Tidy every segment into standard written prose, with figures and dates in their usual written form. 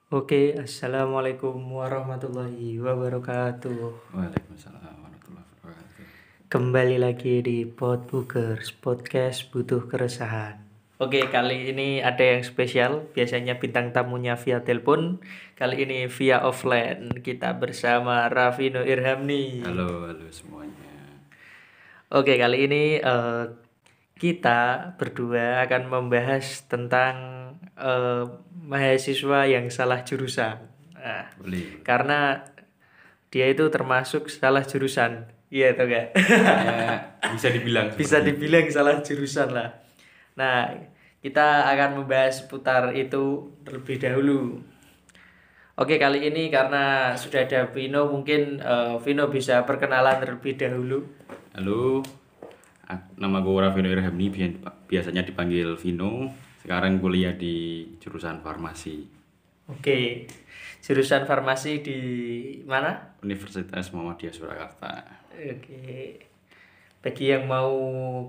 Oke, assalamualaikum warahmatullahi wabarakatuh. Waalaikumsalam warahmatullahi wabarakatuh. Kembali lagi di Podbookers Podcast Butuh Keresahan. Oke, kali ini ada yang spesial. Biasanya bintang tamunya via telepon, kali ini via offline. Kita bersama Rafino Irhamni. Halo semuanya. Oke, kali ini kita berdua akan membahas tentang mahasiswa yang salah jurusan. Nah, Boleh. karena dia itu termasuk salah jurusan. Iya atau enggak? Ya, bisa dibilang Bisa seperti dibilang salah jurusan lah. Nah, kita akan membahas seputar itu terlebih dahulu. Oke, kali ini karena sudah ada Vino, mungkin Vino bisa perkenalan terlebih dahulu. Halo, nama gue Rafino Irhamni, biasanya dipanggil Vino. Sekarang kuliah di jurusan farmasi, Oke, jurusan farmasi di mana? Universitas Muhammadiyah Surakarta. Oke. Bagi yang mau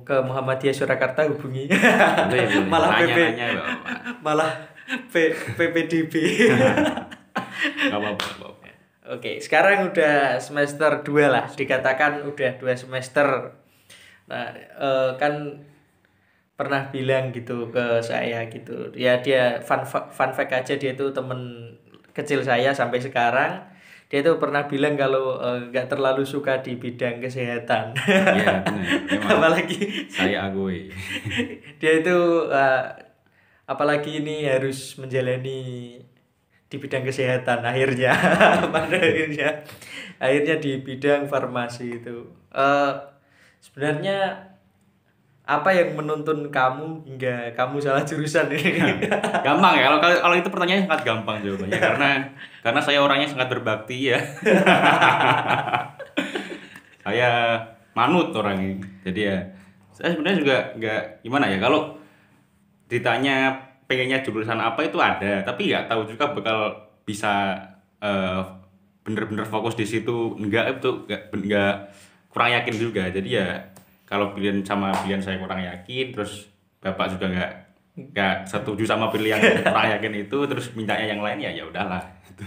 ke Muhammadiyah Surakarta hubungi. Boleh. Malah Nanya-nanya, Bapak. malah PPDB. Gak apa-apa. Oke, sekarang udah semester 2 lah, dikatakan udah 2 semester. Nah, kan pernah bilang gitu ke saya gitu. Ya dia fun fact aja, dia itu temen kecil saya sampai sekarang. Dia tuh pernah bilang kalau nggak terlalu suka di bidang kesehatan. Iya benar, memang Apalagi saya akui. dia itu apalagi ini harus menjalani di bidang kesehatan akhirnya. Pada akhirnya di bidang farmasi itu. Sebenarnya apa yang menuntun kamu hingga kamu salah jurusan ini? Gampang ya, kalau itu pertanyaannya sangat gampang jawabannya, karena saya orangnya sangat berbakti ya. Saya manut orangnya, jadi ya saya sebenarnya juga nggak gimana ya, kalau ditanya pengennya jurusan apa itu ada, tapi nggak tahu juga bakal bisa eh, bener-bener fokus di situ, enggak, itu nggak kurang yakin juga. Jadi ya kalau pilihan saya kurang yakin, terus bapak juga nggak setuju sama pilihan kurang yakin itu, terus mintanya yang lain, ya udahlah gitu.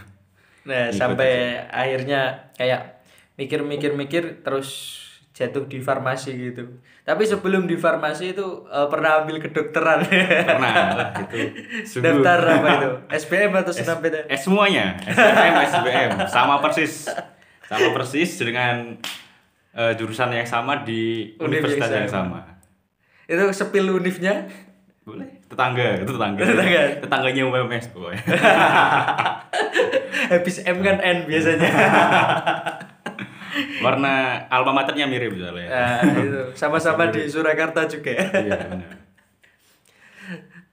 Nah, Ngikut sampai akhirnya kayak mikir-mikir terus jatuh di farmasi gitu. Tapi sebelum di farmasi itu pernah ambil kedokteran. Pernah itu sungguh. Daftar apa itu? SBM atau SNMPTN? Semuanya SNM SBM sama persis dengan jurusan yang sama di Univ yang universitas yang sama. sama. Itu sepil univnya? Boleh, tetangga tetangganya UMS pokoknya. Habis M kan N biasanya. Warna alma maternya mirip soalnya. Nah, itu sama-sama di Surakarta juga. Iya benar.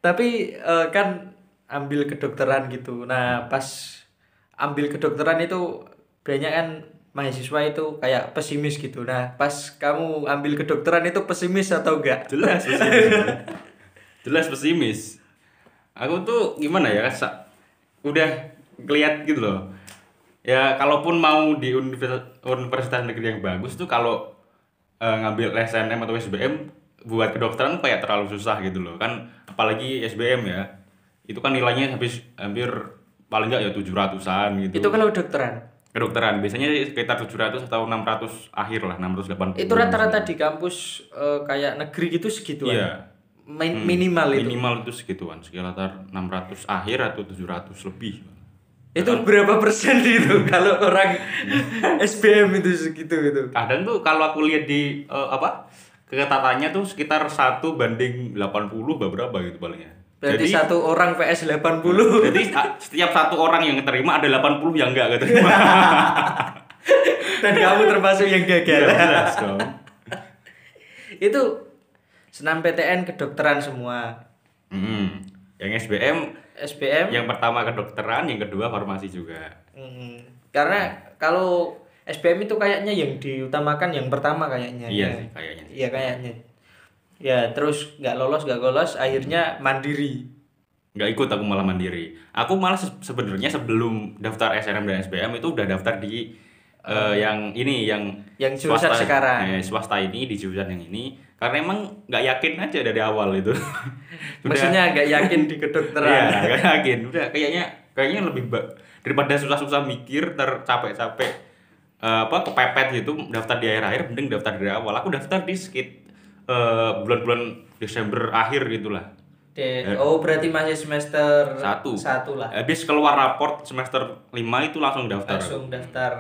Tapi kan ambil kedokteran gitu. Nah, pas ambil kedokteran itu banyak kan mahasiswa itu kayak pesimis gitu. Nah, pas kamu ambil kedokteran itu pesimis atau enggak? Jelas pesimis. Aku tuh gimana ya, udah ngeliat gitu loh. Ya kalaupun mau di universitas negeri yang bagus tuh, kalau ngambil SNM atau SBM buat kedokteran kayak terlalu susah gitu loh kan, apalagi SBM ya. Itu kan nilainya hampir paling enggak ya 700-an gitu. Itu kalau kedokteran. Kedokteran biasanya sekitar 700 atau 600 akhir lah, 680. Itu rata-rata di kampus kayak negeri gitu segituan. Iya. Minimal itu. Minimal itu segituan, sekitar 600 akhir atau 700 lebih. Itu berapa persen itu kalau orang SBM itu segitu itu? Kadang tuh kalau aku lihat di keketatannya tuh sekitar 1:80 berapa gitu palingnya. Berarti Jadi satu orang PS 80. jadi setiap satu orang yang terima ada 80 yang enggak keterima. Dan kamu termasuk yang gagal. Iya, jelas dong. Itu SNMPTN kedokteran semua. Yang SBM SBM yang pertama kedokteran, yang kedua farmasi juga. karena kalau SBM itu kayaknya yang diutamakan yang pertama kayaknya. Iya Ya. sih kayaknya. Iya kayaknya. Ya terus nggak lolos akhirnya mandiri. Nggak ikut, aku malah mandiri. Aku malah sebenarnya sebelum daftar SNM dan SBM itu udah daftar di yang jurusan swasta, sekarang. swasta ini, di jurusan yang ini, karena emang nggak yakin aja dari awal itu. Maksudnya nggak yakin di Iya, kedokteran. nggak yakin. Udah kayaknya kayaknya daripada susah-susah mikir tercapek-capek kepepet gitu daftar di akhir-akhir, mending daftar dari awal. Aku daftar di bulan-bulan Desember akhir gitulah. Berarti masih semester satu lah. Habis keluar raport semester 5 itu langsung daftar. Langsung daftar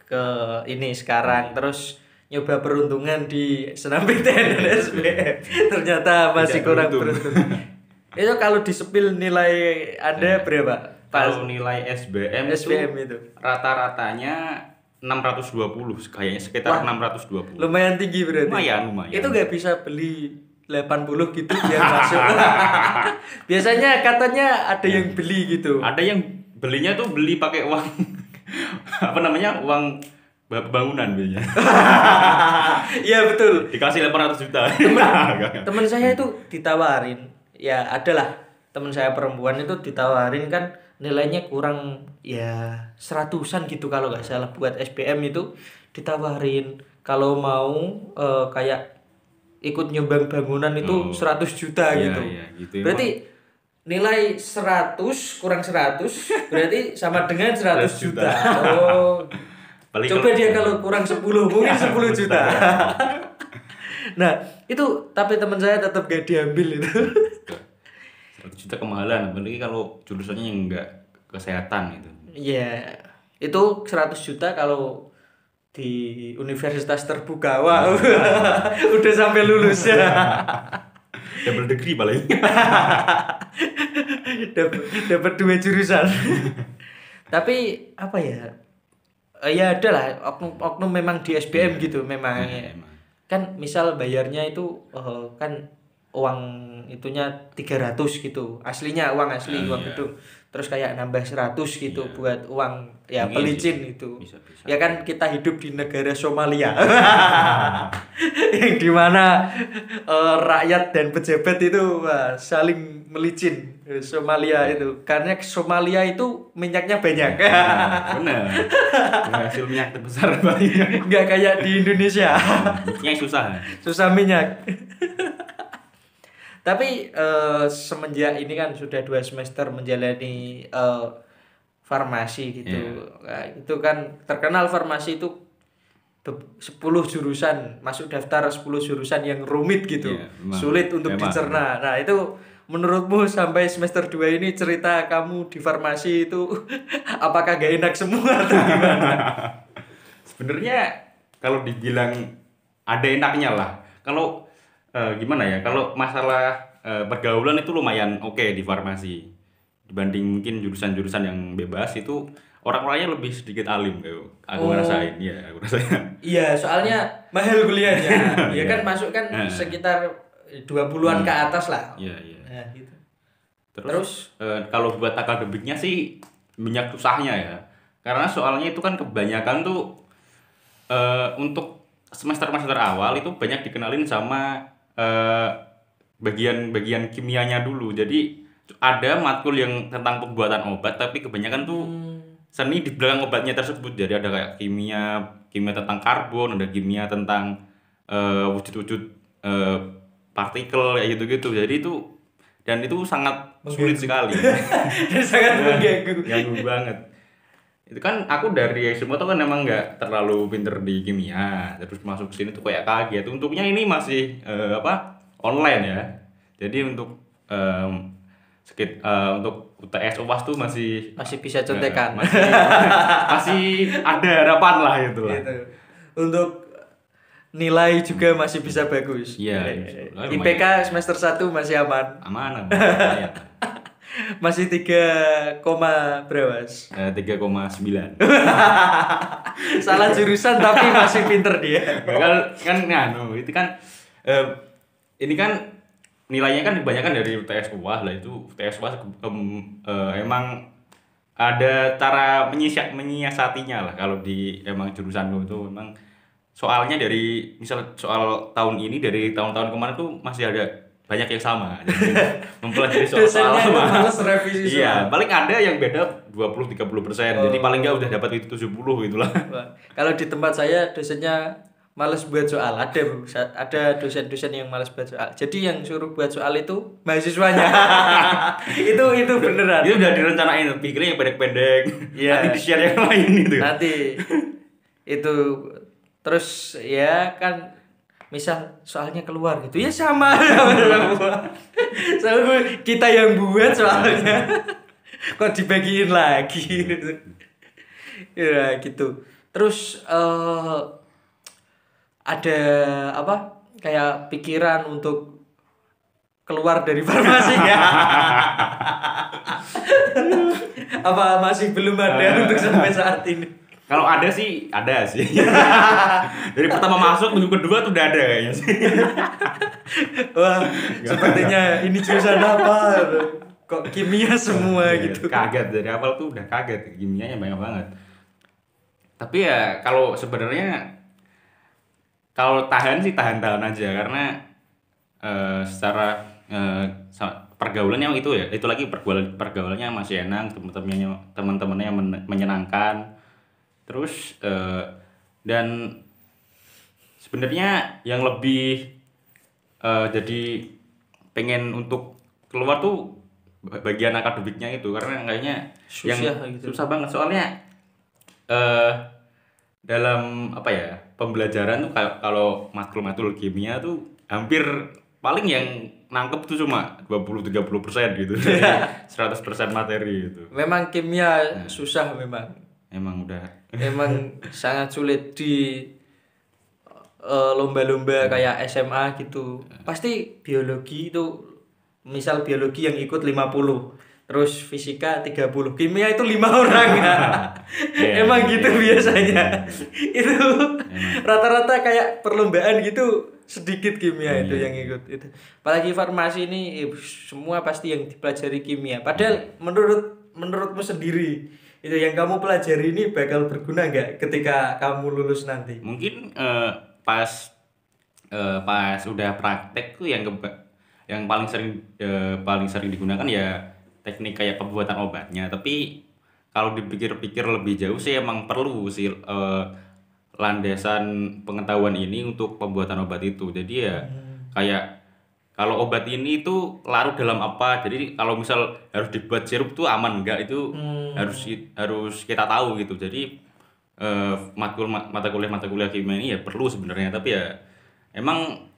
ke ini sekarang, terus nyoba peruntungan di senam PTN dan SBM. Ternyata masih kurang beruntung. Itu kalau disepil nilai Anda berapa? Kalau nilai SBM itu rata-ratanya 620, kayaknya sekitar 620. Lumayan tinggi berarti. Lumayan. Itu nggak bisa beli 80 gitu biar masuk. Biasanya katanya ada yang beli gitu. Ada yang belinya tuh beli pakai uang uang bangunan biasanya. Iya betul. Dikasih 800 juta. Teman saya itu ditawarin. Ya adalah teman saya perempuan itu ditawarin kan nilainya kurang ya 100-an gitu kalau nggak salah buat SBM itu ditawarin kalau mau kayak ikut nyumbang bangunan itu 100 juta gitu. Iya, gitu. Berarti nilai 100 kurang 100 berarti sama dengan 100 juta. Coba dia kalau kurang 10 mungkin 10 juta. Nah, itu tapi teman saya tetap gak diambil itu. 100 juta kemahalan, apalagi kalau jurusannya yang enggak kesehatan itu. Iya. Itu 100 juta kalau di universitas terbuka. Wah. Udah sampai lulus ya. Double degree paling. Dapat 2 jurusan. Tapi apa ya? Ya ada lah oknum memang di SBM gitu memang. Kan misal bayarnya itu kan uang itunya 300 gitu. Aslinya uang asli uang gedung. Terus kayak nambah 100 gitu buat uang ya pelicin itu. Bisa. Ya kan kita hidup di negara Somalia. Yang dimana rakyat dan pejabat itu saling melicin. Somalia itu karena Somalia itu minyaknya banyak. Benar. Hasil minyak terbesar banyak. Nggak kayak di Indonesia. Minyaknya susah minyak. Tapi semenjak ini kan sudah 2 semester menjalani farmasi gitu. Nah, itu kan terkenal farmasi itu 10 jurusan, masuk daftar 10 jurusan yang rumit gitu. Sulit untuk dicerna. Nah, itu menurutmu sampai semester 2 ini cerita kamu di farmasi itu apakah gak enak semua atau gimana? Sebenarnya kalau dibilang ada enaknya lah. Kalau gimana ya? Kalau masalah pergaulan itu lumayan oke di farmasi. Dibanding mungkin jurusan-jurusan yang bebas itu orang-orangnya lebih sedikit alim aku ngerasain. Iya, aku rasain. Iya, soalnya mahal kuliahnya. Ya kan masuk kan sekitar 20-an ke atas lah. Iya. Nah, gitu. Terus kalau buat akademiknya sih banyak susahnya ya. Karena soalnya itu kan kebanyakan tuh untuk semester-semester awal itu banyak dikenalin sama bagian-bagian kimianya dulu. Jadi ada matkul yang tentang pembuatan obat tapi kebanyakan tuh seni di belakang obatnya tersebut. Jadi ada kayak kimia tentang karbon, ada kimia tentang wujud-wujud partikel kayak gitu-gitu. Jadi itu sangat sulit sekali. Sangat mengganggu banget. Itu kan aku dari SMA tuh kan emang nggak terlalu pinter di kimia, terus masuk sini tuh kayak kaget. Untungnya ini masih online ya. Jadi untuk untuk UTS UAS tuh masih bisa contekan. Masih ada harapan lah itu lah. Gitu. Untuk nilai juga masih bisa bagus. Iya. IPK semester 1 masih aman. Aman. Masih 3, berapa? 3,9. Salah jurusan tapi masih pinter dia. Itu kan ini kan nilainya kan kebanyakan dari UTS UAS lah. Itu UTS UAS emang ada cara menyiasatinya lah. Kalau di emang jurusanku itu memang soalnya dari misal soal tahun ini dari tahun-tahun kemarin tuh masih ada banyak yang sama. Jadi mempelajari soal lama. Males revisi. Iya, paling ada yang beda 20-30%. Jadi paling enggak udah dapat itu 70 gitulah. Kalau di tempat saya dosennya males buat soal. Ada dosen-dosen yang males buat soal. Jadi yang suruh buat soal itu mahasiswanya. Itu beneran. Itu udah direncanain, pikirnya yang pendek-pendek. Iya. Nanti di-share yang lain gitu. Nanti itu terus ya kan misal soalnya keluar gitu ya sama sama kita yang buat soalnya kok dibagiin lagi ya gitu. Terus ada apa kayak pikiran untuk keluar dari farmasi ya. Apa masih belum ada untuk sampai saat ini? Kalau ada sih. Dari pertama masuk minggu kedua tuh udah ada kayaknya sih. Wah, sepertinya ini jurusan apa? Kok kimia semua Iya, gitu. Kaget dari awal tuh udah kaget, kimianya banyak banget. Tapi ya kalau sebenarnya kalau tahan sih tahan-tahan aja karena secara pergaulannya itu ya itu lagi pergaulannya masih enak, teman-temannya menyenangkan. Terus dan sebenarnya yang lebih jadi pengen untuk keluar tuh bagian akademiknya itu karena kayaknya Susah yang gitu. susah banget soalnya dalam apa ya pembelajaran tuh kalau matkul kimia tuh hampir paling yang nangkep tuh cuma 20-30% gitu dari 100% materi itu. Memang kimia susah memang. Emang udah Emang sangat sulit di lomba-lomba kayak SMA gitu. Pasti biologi itu misal biologi yang ikut 50, terus fisika 30, kimia itu 5 orang ya. Iya, Emang gitu iya. biasanya. Itu rata-rata kayak perlombaan gitu sedikit kimia itu Iya. yang ikut itu. Apalagi farmasi ini semua pasti yang dipelajari kimia. Padahal menurutmu sendiri itu yang kamu pelajari ini bakal berguna nggak ketika kamu lulus nanti? Mungkin pas udah praktek tuh yang paling sering digunakan ya teknik kayak pembuatan obatnya. Tapi kalau dipikir-pikir lebih jauh sih emang perlu sih landasan pengetahuan ini untuk pembuatan obat itu. Jadi ya kayak kalau obat ini tuh larut dalam apa. Jadi kalau misal harus dibuat sirup tuh aman enggak itu harus kita tahu gitu. Jadi mata kuliah kimia ini ya perlu sebenarnya tapi ya emang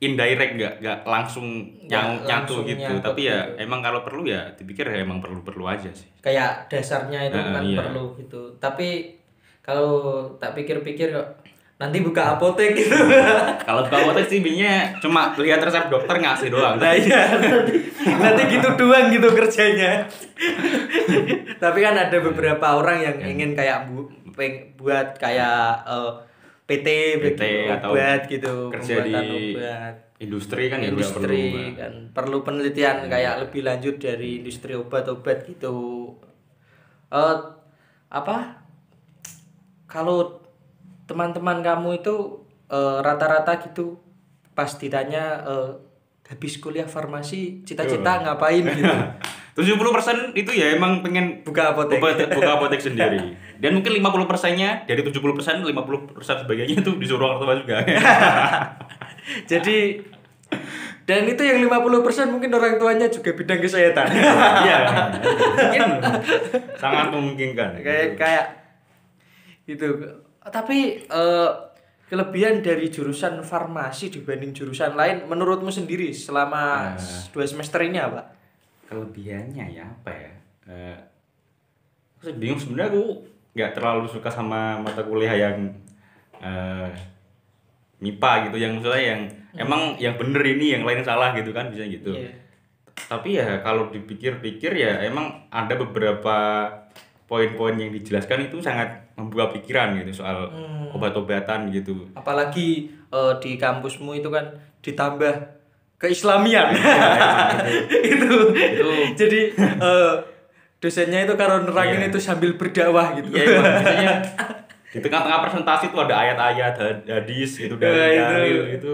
indirect nggak langsung nyatu langsung gitu nyangkut tapi ya gitu. emang kalau perlu ya dipikir ya emang perlu aja sih. Kayak dasarnya itu kan Iya. perlu gitu. Tapi kalau tak pikir-pikir kok nanti buka apotek gitu. Kalau buka apotek sih biasanya cuma lihat resep dokter ngasih doang. Nah iya nanti gitu doang gitu kerjanya. Tapi kan ada beberapa orang yang ingin kayak buat kayak PT atau obat gitu, kerja pembuatan di obat. industri kan ya juga Industri perlu. kan perlu penelitian kayak lebih lanjut dari industri obat-obat gitu. Apa? Kalau teman-teman kamu itu rata-rata gitu pas ditanya habis kuliah farmasi cita-cita ngapain gitu. 70% itu ya emang pengen Buka apotek. buka apotek sendiri. Dan mungkin 50%-nya dari 70%, 50% sebagainya itu disuruh orang tua juga. Jadi dan itu yang 50% mungkin orang tuanya juga bidang kesehatan. Iya. Mungkin sangat memungkinkan. kayak gitu. Tapi kelebihan dari jurusan farmasi dibanding jurusan lain menurutmu sendiri selama 2 semester ini apa? Kelebihannya ya apa ya? Aku sih bingung sebenarnya aku nggak terlalu suka sama mata kuliah yang MIPA gitu yang misalnya yang emang yang bener ini yang lain salah gitu kan bisa gitu. Iya. Tapi ya kalau dipikir-pikir ya emang ada beberapa poin-poin yang dijelaskan itu sangat membuka pikiran gitu soal obat-obatan gitu. Apalagi di kampusmu itu kan ditambah keislamian. itu. Jadi dosennya itu kalau nerangin itu sambil berdakwah gitu. Iya, emang biasanya di tengah-tengah presentasi tuh ada ayat-ayat hadis gitu dari dalil itu.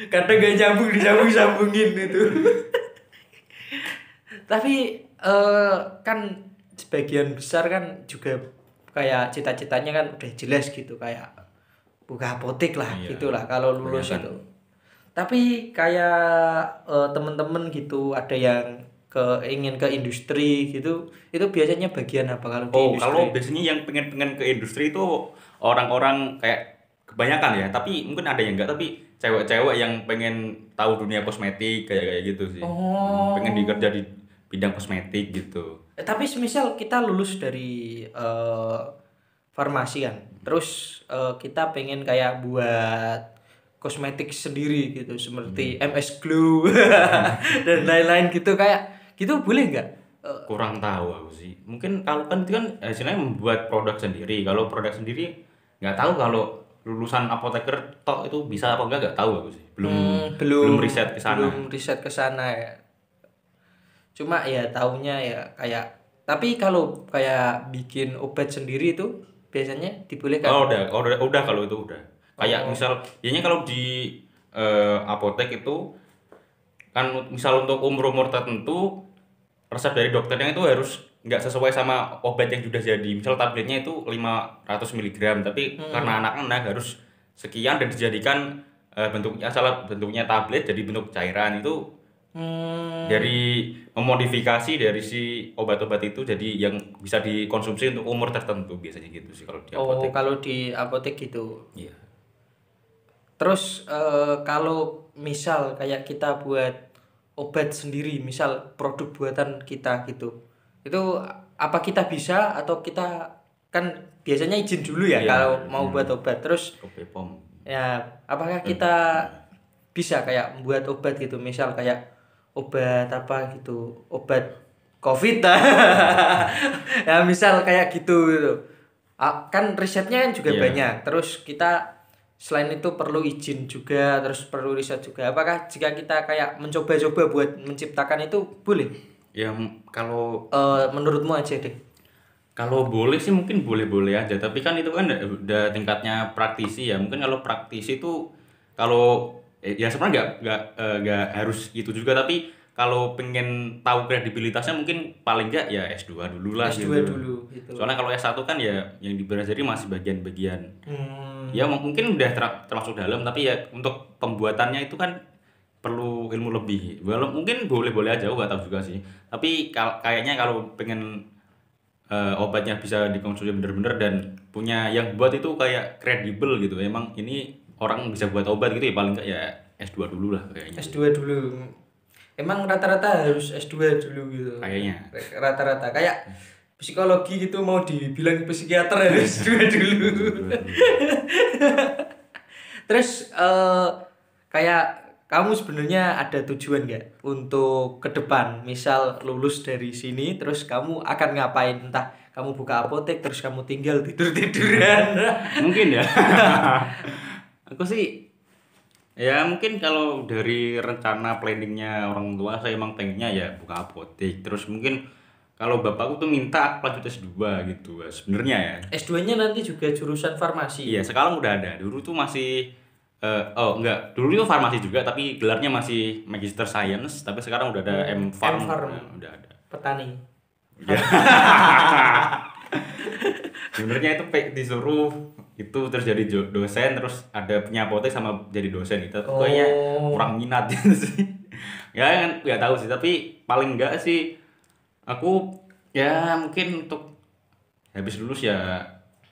Kadang gak nyambung disambung-sambungin itu. Tapi kan sebagian besar kan juga kayak cita-citanya kan udah jelas gitu kayak buka apotek lah Iya, gitulah kalau lulus kebanyakan. itu. Tapi kayak temen-temen gitu ada yang ingin ke industri gitu, itu biasanya bagian apa kalau di Oh, kalau industri? biasanya yang pengen ke industri itu orang-orang kayak kebanyakan ya, tapi mungkin ada yang enggak, tapi cewek-cewek yang pengen tahu dunia kosmetik kayak kayak gitu sih. Pengen Oh. dikerja di bidang kosmetik gitu. Tapi semisal kita lulus dari farmasi kan, terus kita pengen kayak buat kosmetik sendiri gitu, seperti MS Glow dan lain-lain gitu, kayak gitu boleh nggak? Kurang tahu aku sih. Mungkin kalau kan itu kan hasilnya membuat produk sendiri. Kalau produk sendiri nggak tahu kalau lulusan apoteker tok itu bisa apa nggak tahu aku sih. Belum riset ke sana. Belum riset ke sana ya. Cuma ya taunya ya kayak, tapi kalau kayak bikin obat sendiri itu biasanya dibolehkan. Udah kalau itu udah. Kayak misal, biasanya kalau di apotek itu kan misal untuk umur-umur tertentu resep dari dokternya itu harus nggak sesuai sama obat yang sudah jadi. Misal tabletnya itu 500 miligram, tapi karena anak-anak harus sekian dan dijadikan bentuknya salah bentuknya tablet jadi bentuk cairan itu Hmm. dari memodifikasi dari si obat-obat itu jadi yang bisa dikonsumsi untuk umur tertentu biasanya gitu sih kalau di Oh, apotek. kalau di apotek gitu. Iya. Terus kalau misal kayak kita buat obat sendiri, misal produk buatan kita gitu, itu apa kita bisa atau kita kan biasanya izin dulu ya Iya, kalau mau buat obat. Terus Ke BPOM. ya apakah kita bisa kayak membuat obat gitu, misal kayak obat apa gitu, obat COVID ya misal kayak gitu. Kan risetnya kan juga Iya. banyak, terus kita selain itu perlu izin juga, terus perlu riset juga. Apakah jika kita kayak mencoba-coba buat menciptakan itu boleh? Ya kalau Menurutmu aja deh. kalau boleh sih mungkin boleh-boleh aja, tapi kan itu kan udah tingkatnya praktisi ya. Mungkin kalau praktisi itu kalau ya sebenarnya nggak harus itu juga, tapi kalau pengen tahu kredibilitasnya mungkin paling nggak ya S2 dulu lah S2 gitu. dulu gitu. Soalnya kalau S1 kan ya yang dipelajari masih bagian-bagian. Ya mungkin udah termasuk dalam, tapi ya untuk pembuatannya itu kan perlu ilmu lebih. Walau mungkin boleh-boleh aja, aku nggak tahu juga sih. Tapi kayaknya kalau pengen obatnya bisa dikonsumsi bener-bener dan punya yang buat itu kayak kredibel gitu. Emang ini orang bisa buat obat gitu ya, paling nggak ya S2 dulu lah kayaknya. S2 dulu. Emang rata-rata harus S2 dulu gitu. Kayaknya. Rata-rata kayak psikologi gitu, mau dibilang psikiater harus S2 dulu. Terus kayak kamu sebenarnya ada tujuan nggak untuk ke depan? Misal lulus dari sini, terus kamu akan ngapain? Entah kamu buka apotek, terus kamu tinggal tidur-tiduran. Mungkin ya. Aku sih ya mungkin kalau dari rencana planningnya orang tua saya emang pengennya ya buka apotek. Terus mungkin kalau bapakku tuh minta aku lanjut S2 gitu sebenarnya ya. S2-nya nanti juga jurusan farmasi. Iya, sekarang udah ada. Dulu tuh masih oh enggak, dulu itu farmasi juga tapi gelarnya masih Magister Science, tapi sekarang udah ada M.Pharm. M.Pharm. Nah, udah ada. Petani. Ya. Sebenarnya itu disuruh itu terus jadi dosen, terus ada punya apotek sama jadi dosen itu. Kayaknya kurang minat gitu sih. Ya kan nggak tahu sih, tapi paling enggak sih aku ya mungkin untuk habis lulus ya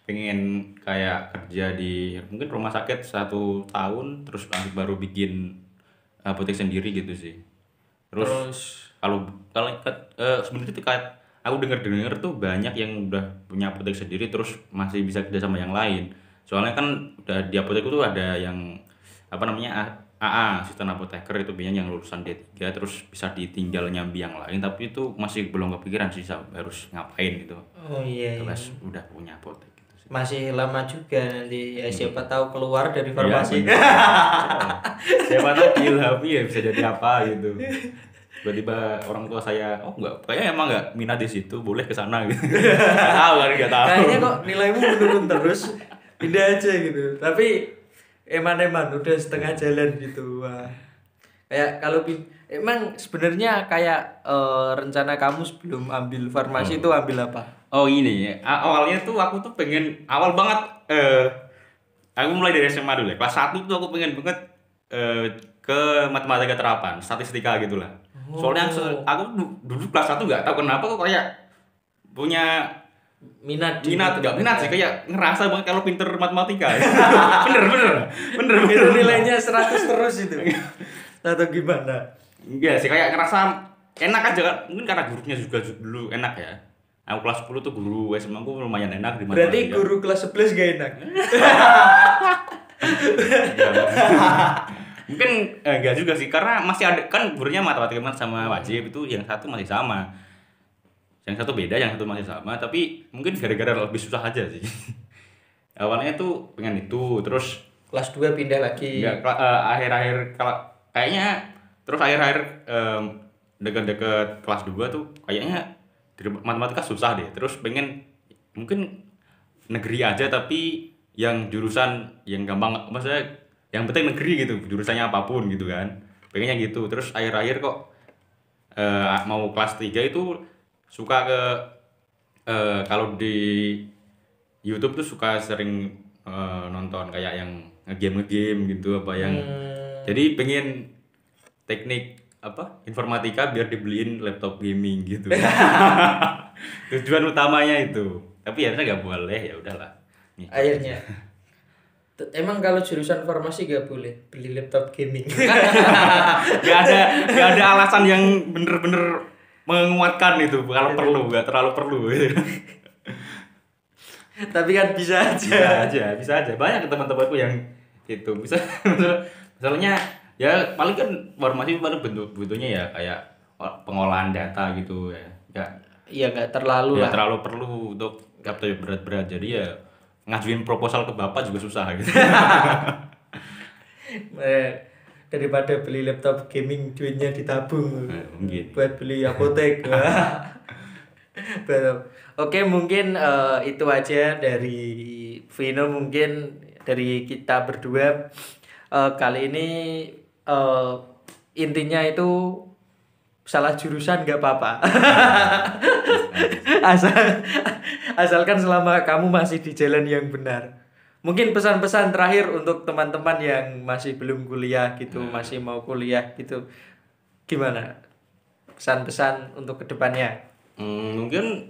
pengen kayak kerja di mungkin rumah sakit 1 tahun terus baru bikin apotek sendiri gitu sih. Terus kalau kalau sebenarnya itu kayak aku dengar tuh banyak yang udah punya apotek sendiri terus masih bisa kerja sama yang lain. Soalnya kan udah di apotek itu ada yang apa namanya AA, asisten apoteker itu biasanya yang lulusan D3 terus bisa ditinggal nyambi yang lain, tapi itu masih belum kepikiran sih harus ngapain gitu. Oh iya. Terus udah punya apotek gitu sih. Masih lama juga nanti ya, siapa tahu keluar dari farmasi. Iya, siapa tahu diilhami ya bisa jadi apa gitu. Tiba-tiba orang tua saya, oh enggak, kayaknya emang enggak minat di situ, boleh ke sana gitu. Enggak tahu kan, enggak tahu. Kayaknya kok nilaimu menurun terus, pindah aja gitu. Tapi eman-eman udah setengah jalan gitu. Wah. Kayak kalau emang sebenarnya kayak rencana kamu sebelum ambil farmasi itu ambil apa? Oh ini ya, awalnya tuh aku tuh pengen awal banget aku mulai dari SMA dulu ya. Kelas 1 tuh aku pengen banget ke matematika terapan, statistika gitulah. Soalnya aku dulu kelas 1 nggak tahu kenapa kok kayak punya minat nggak minat sih, kayak ngerasa banget kalau pinter matematika. bener nilainya 100 terus itu. Atau gimana? Enggak sih, kayak ngerasa enak aja kan. Mungkin karena gurunya juga dulu enak ya. Aku kelas 10 tuh guru SMA aku lumayan enak di matematika. Berarti guru kelas 11 gak enak. Mungkin enggak juga sih, karena masih ada kan gurunya matematika sama wajib itu, yang satu masih sama. Yang satu beda, yang satu masih sama, tapi mungkin gara-gara lebih susah aja sih. Awalnya tuh pengen itu, terus kelas 2 pindah lagi. enggak akhir-akhir kalau kayaknya terus akhir-akhir deket-deket kelas 2 tuh kayaknya matematika susah deh. Terus pengen mungkin negeri aja, tapi yang jurusan yang gampang, maksudnya yang penting negeri gitu, jurusannya apapun gitu kan. Pengennya gitu. Terus akhir-akhir kok mau kelas 3 itu suka ke kalau di YouTube tuh suka sering nonton kayak yang ngegame gitu apa yang jadi pengen teknik apa informatika biar dibeliin laptop gaming gitu. Tujuan utamanya itu, tapi akhirnya nggak boleh, ya udahlah. Akhirnya emang kalau jurusan farmasi gak boleh beli laptop gaming. Gak ada alasan yang bener-bener menguatkan itu kalau perlu, nggak terlalu perlu. Tapi kan bisa aja. Banyak teman-temanku yang itu bisa. Misalnya ya paling kan farmasi paling bentuknya ya kayak pengolahan data gitu ya. Nggak terlalu ya, lah. terlalu perlu untuk laptop berat-berat, jadi ya ngajuin proposal ke bapak juga susah gitu. Daripada beli laptop gaming duitnya ditabung mungkin buat beli apotek. Oke, mungkin itu aja dari Vino, mungkin dari kita berdua. Kali ini intinya itu salah jurusan nggak apa-apa. Asalkan selama kamu masih di jalan yang benar. Mungkin pesan-pesan terakhir untuk teman-teman yang masih belum kuliah gitu, masih mau kuliah gitu, gimana pesan-pesan untuk kedepannya? Mungkin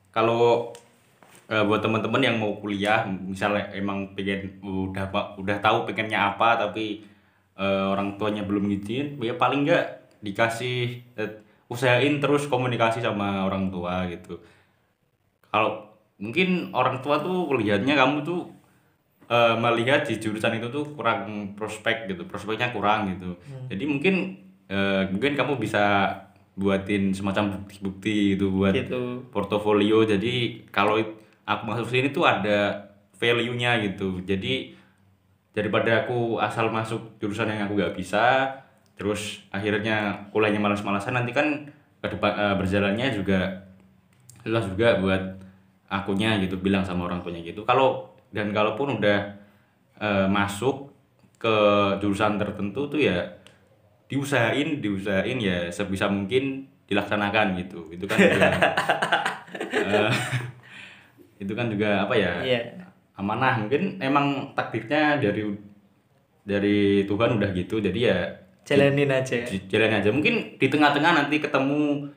kalau buat teman-teman yang mau kuliah, misalnya emang pengen udah tahu pengennya apa, tapi orang tuanya belum ngizinin, ya paling enggak dikasih usahain terus komunikasi sama orang tua gitu. Kalau mungkin orang tua tuh lihatnya kamu tuh melihat di jurusan itu tuh kurang prospeknya kurang gitu. Jadi mungkin kamu bisa buatin semacam bukti-bukti gitu buat portofolio. Jadi kalau aku masuk sini tuh ada value-nya gitu. Jadi daripada aku asal masuk jurusan yang aku gak bisa, terus akhirnya kuliahnya malas-malasan, nanti kan ke depan berjalannya juga jelas juga buat akunya gitu, bilang sama orang tuanya gitu. Kalaupun udah masuk ke jurusan tertentu tuh ya diusahain ya sebisa mungkin dilaksanakan gitu. Itu kan juga, itu kan juga apa ya, amanah. Mungkin emang takdirnya dari Tuhan udah gitu, jadi ya jalanin aja. Mungkin di tengah-tengah nanti ketemu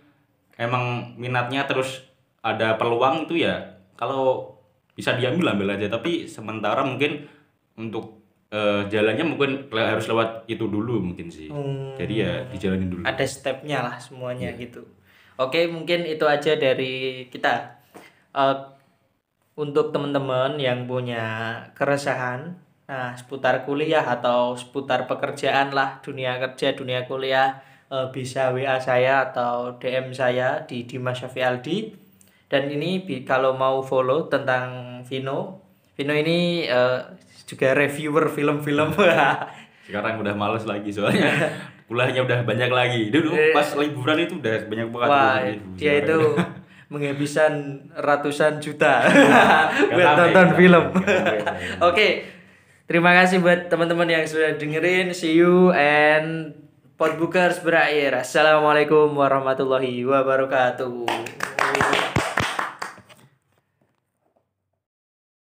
emang minatnya, terus ada peluang itu ya, kalau bisa diambil ambil aja. Tapi sementara mungkin untuk jalannya mungkin harus lewat itu dulu mungkin sih. Jadi ya dijalanin dulu. Ada stepnya lah semuanya gitu. Oke, mungkin itu aja dari kita. Untuk teman-teman yang punya keresahan seputar kuliah atau seputar pekerjaan lah, dunia kerja, dunia kuliah, bisa WA saya atau DM saya di Dimas Syafi Aldi. Dan ini kalau mau follow tentang Vino ini juga reviewer film-film. Sekarang udah males lagi soalnya kuliahnya udah banyak lagi. Dulu pas liburan itu udah banyak banget. Wah, dia itu menghabiskan ratusan juta buat nonton film. Oke, terima kasih buat teman-teman yang sudah dengerin. See you and Podbookers berakhir. Assalamualaikum warahmatullahi wabarakatuh.